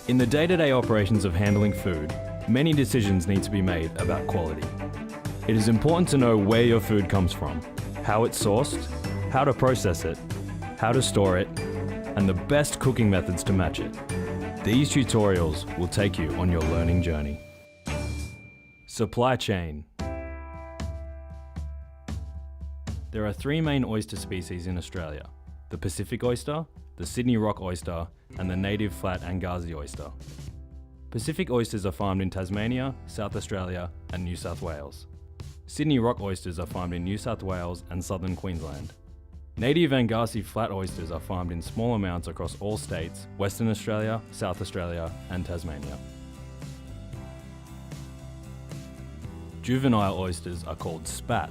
In the day-to-day operations of handling food, many decisions need to be made about quality. It is important to know where your food comes from, how it's sourced, how to process it, how to store it, and the best cooking methods to match it. These tutorials will take you on your learning journey. Supply chain. There are three main oyster species in Australia: the Pacific oyster, the Sydney rock oyster, and the native flat Angazi oyster. Pacific oysters are farmed in Tasmania, South Australia, and New South Wales. Sydney rock oysters are farmed in New South Wales and southern Queensland. Native Angazi flat oysters are farmed in small amounts across all states, Western Australia, South Australia, and Tasmania. Juvenile oysters are called spat.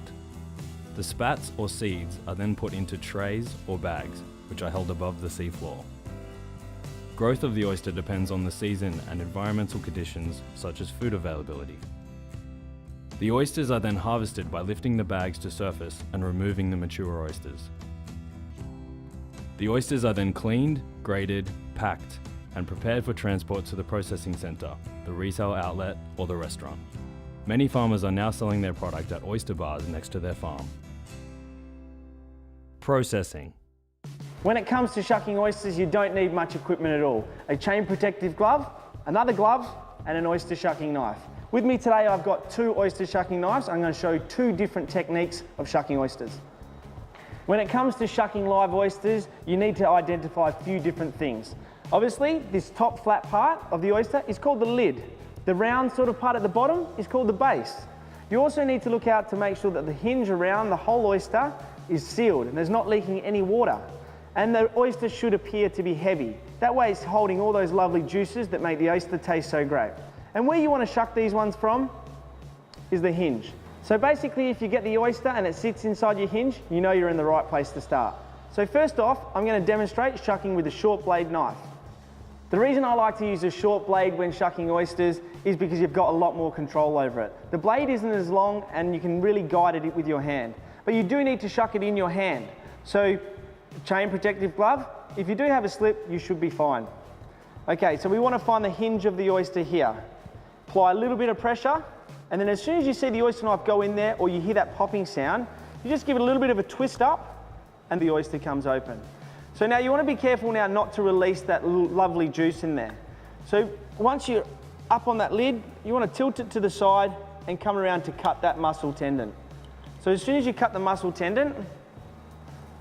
The spats or seeds are then put into trays or bags, which are held above the seafloor. Growth of the oyster depends on the season and environmental conditions such as food availability. The oysters are then harvested by lifting the bags to surface and removing the mature oysters. The oysters are then cleaned, graded, packed, and prepared for transport to the processing centre, the retail outlet, or the restaurant. Many farmers are now selling their product at oyster bars next to their farm. Processing. When it comes to shucking oysters, you don't need much equipment at all. A chain protective glove, another glove, and an oyster shucking knife. With me today, I've got two oyster shucking knives. I'm going to show you two different techniques of shucking oysters. When it comes to shucking live oysters, you need to identify a few different things. Obviously, this top flat part of the oyster is called the lid. The round sort of part at the bottom is called the base. You also need to look out to make sure that the hinge around the whole oyster is sealed and there's not leaking any water. And the oyster should appear to be heavy. That way it's holding all those lovely juices that make the oyster taste so great. And where you want to shuck these ones from is the hinge. So basically, if you get the oyster and it sits inside your hinge, you know you're in the right place to start. So first off, I'm going to demonstrate shucking with a short blade knife. The reason I like to use a short blade when shucking oysters is because you've got a lot more control over it. The blade isn't as long and you can really guide it with your hand. But you do need to shuck it in your hand. So, chain protective glove, if you do have a slip, you should be fine. Okay, so we want to find the hinge of the oyster here. Apply a little bit of pressure, and then as soon as you see the oyster knife go in there or you hear that popping sound, you just give it a little bit of a twist up and the oyster comes open. So now you want to be careful now not to release that lovely juice in there. So once you're up on that lid, you want to tilt it to the side and come around to cut that muscle tendon. So as soon as you cut the muscle tendon,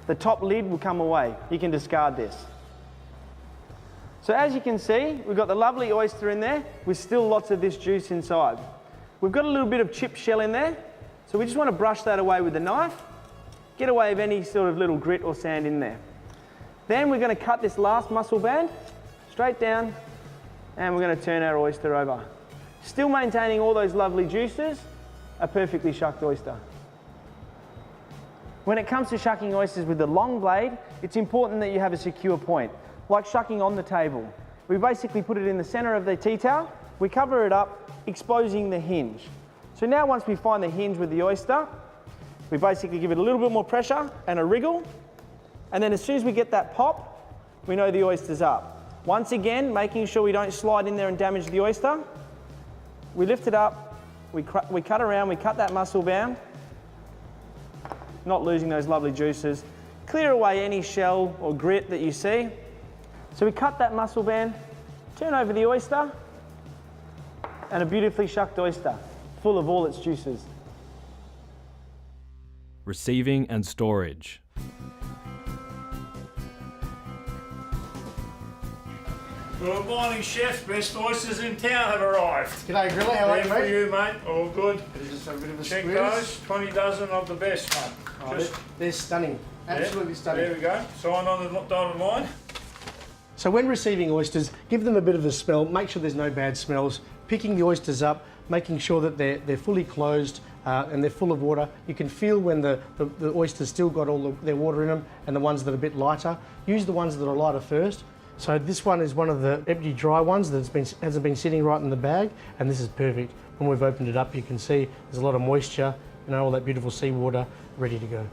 the top lid will come away. You can discard this. So as you can see, we've got the lovely oyster in there with still lots of this juice inside. We've got a little bit of chip shell in there, so we just want to brush that away with the knife, get away of any sort of little grit or sand in there. Then we're going to cut this last muscle band straight down and we're going to turn our oyster over. Still maintaining all those lovely juices, a perfectly shucked oyster. When it comes to shucking oysters with the long blade, it's important that you have a secure point, like shucking on the table. We basically put it in the center of the tea towel, we cover it up, exposing the hinge. So now once we find the hinge with the oyster, we basically give it a little bit more pressure and a wriggle, and then as soon as we get that pop, we know the oyster's up. Once again, making sure we don't slide in there and damage the oyster, we lift it up, we cut around, we cut that muscle band, not losing those lovely juices. Clear away any shell or grit that you see. So we cut that muscle band, turn over the oyster, and a beautifully shucked oyster, full of all its juices. Receiving and storage. Good morning, chef. Best oysters in town have arrived. G'day, Grilly. How are you, For mate? you, mate. All good. Just a bit of a Check squeeze. those. 20 dozen of the best, mate. Oh, they're stunning. Absolutely stunning. There we go. Sign on the dotted line. So when receiving oysters, give them a bit of a smell. Make sure there's no bad smells. Picking the oysters up, making sure that they're fully closed and they're full of water. You can feel when the oysters still got all their water in them and the ones that are a bit lighter. Use the ones that are lighter first. So this one is one of the empty dry ones that hasn't been sitting right in the bag, and this is perfect. When we've opened it up, you can see there's a lot of moisture, all that beautiful seawater ready to go.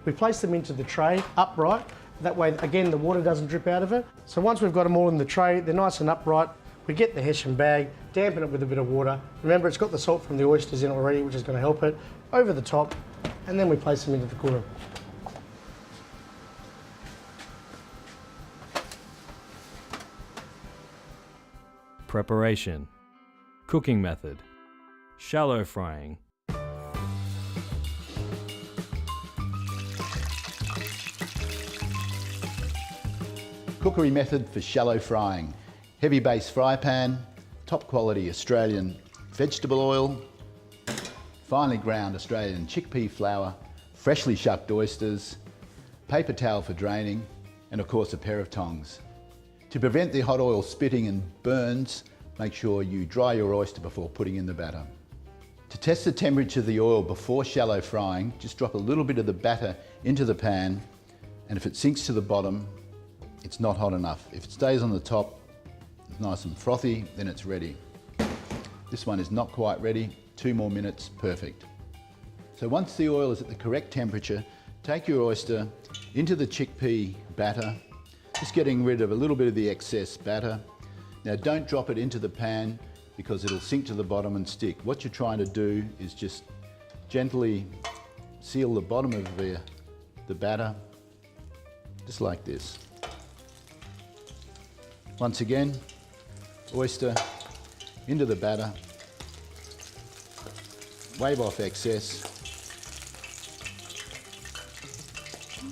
We place them into the tray upright. That way, again, the water doesn't drip out of it. So once we've got them all in the tray, they're nice and upright. We get the Hessian bag, dampen it with a bit of water. Remember, it's got the salt from the oysters in it already, which is going to help it. Over the top, and then we place them into the cooler. Preparation. Cooking method. Shallow frying. Cookery method for shallow frying. Heavy base fry pan, top quality Australian vegetable oil, finely ground Australian chickpea flour, freshly shucked oysters, paper towel for draining, and of course a pair of tongs. To prevent the hot oil spitting and burns, make sure you dry your oyster before putting in the batter. To test the temperature of the oil before shallow frying, just drop a little bit of the batter into the pan, and if it sinks to the bottom, it's not hot enough. If it stays on the top, it's nice and frothy, then it's ready. This one is not quite ready, 2 more minutes, perfect. So once the oil is at the correct temperature, take your oyster into the chickpea batter, just getting rid of a little bit of the excess batter. Now don't drop it into the pan because it'll sink to the bottom and stick. What you're trying to do is just gently seal the bottom of the batter, just like this. Once again, oyster into the batter, wave off excess,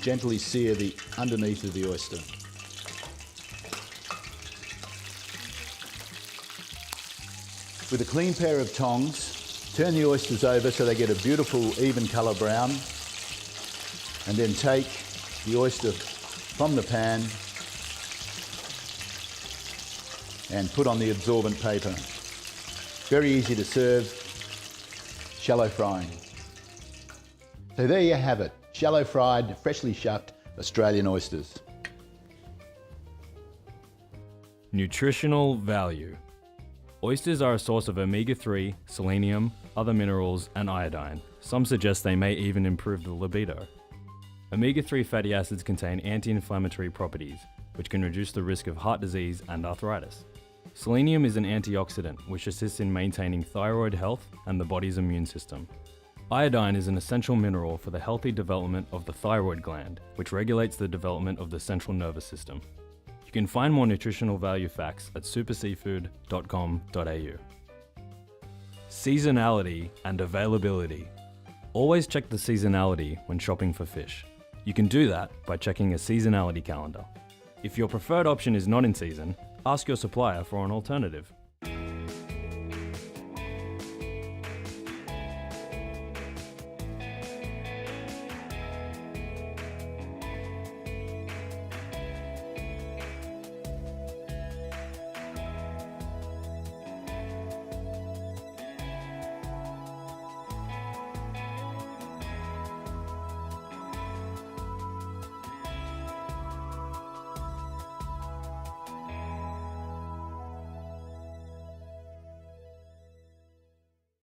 gently sear the underneath of the oyster. With a clean pair of tongs, turn the oysters over so they get a beautiful even colour brown, and then take the oyster from the pan and put on the absorbent paper. Very easy to serve, shallow frying. So there you have it, shallow fried, freshly shucked Australian oysters. Nutritional value. Oysters are a source of omega-3, selenium, other minerals, and iodine. Some suggest they may even improve the libido. Omega-3 fatty acids contain anti-inflammatory properties, which can reduce the risk of heart disease and arthritis. Selenium is an antioxidant, which assists in maintaining thyroid health and the body's immune system. Iodine is an essential mineral for the healthy development of the thyroid gland, which regulates the development of the central nervous system. You can find more nutritional value facts at superseafood.com.au. Seasonality and availability. Always check the seasonality when shopping for fish. You can do that by checking a seasonality calendar. If your preferred option is not in season, ask your supplier for an alternative.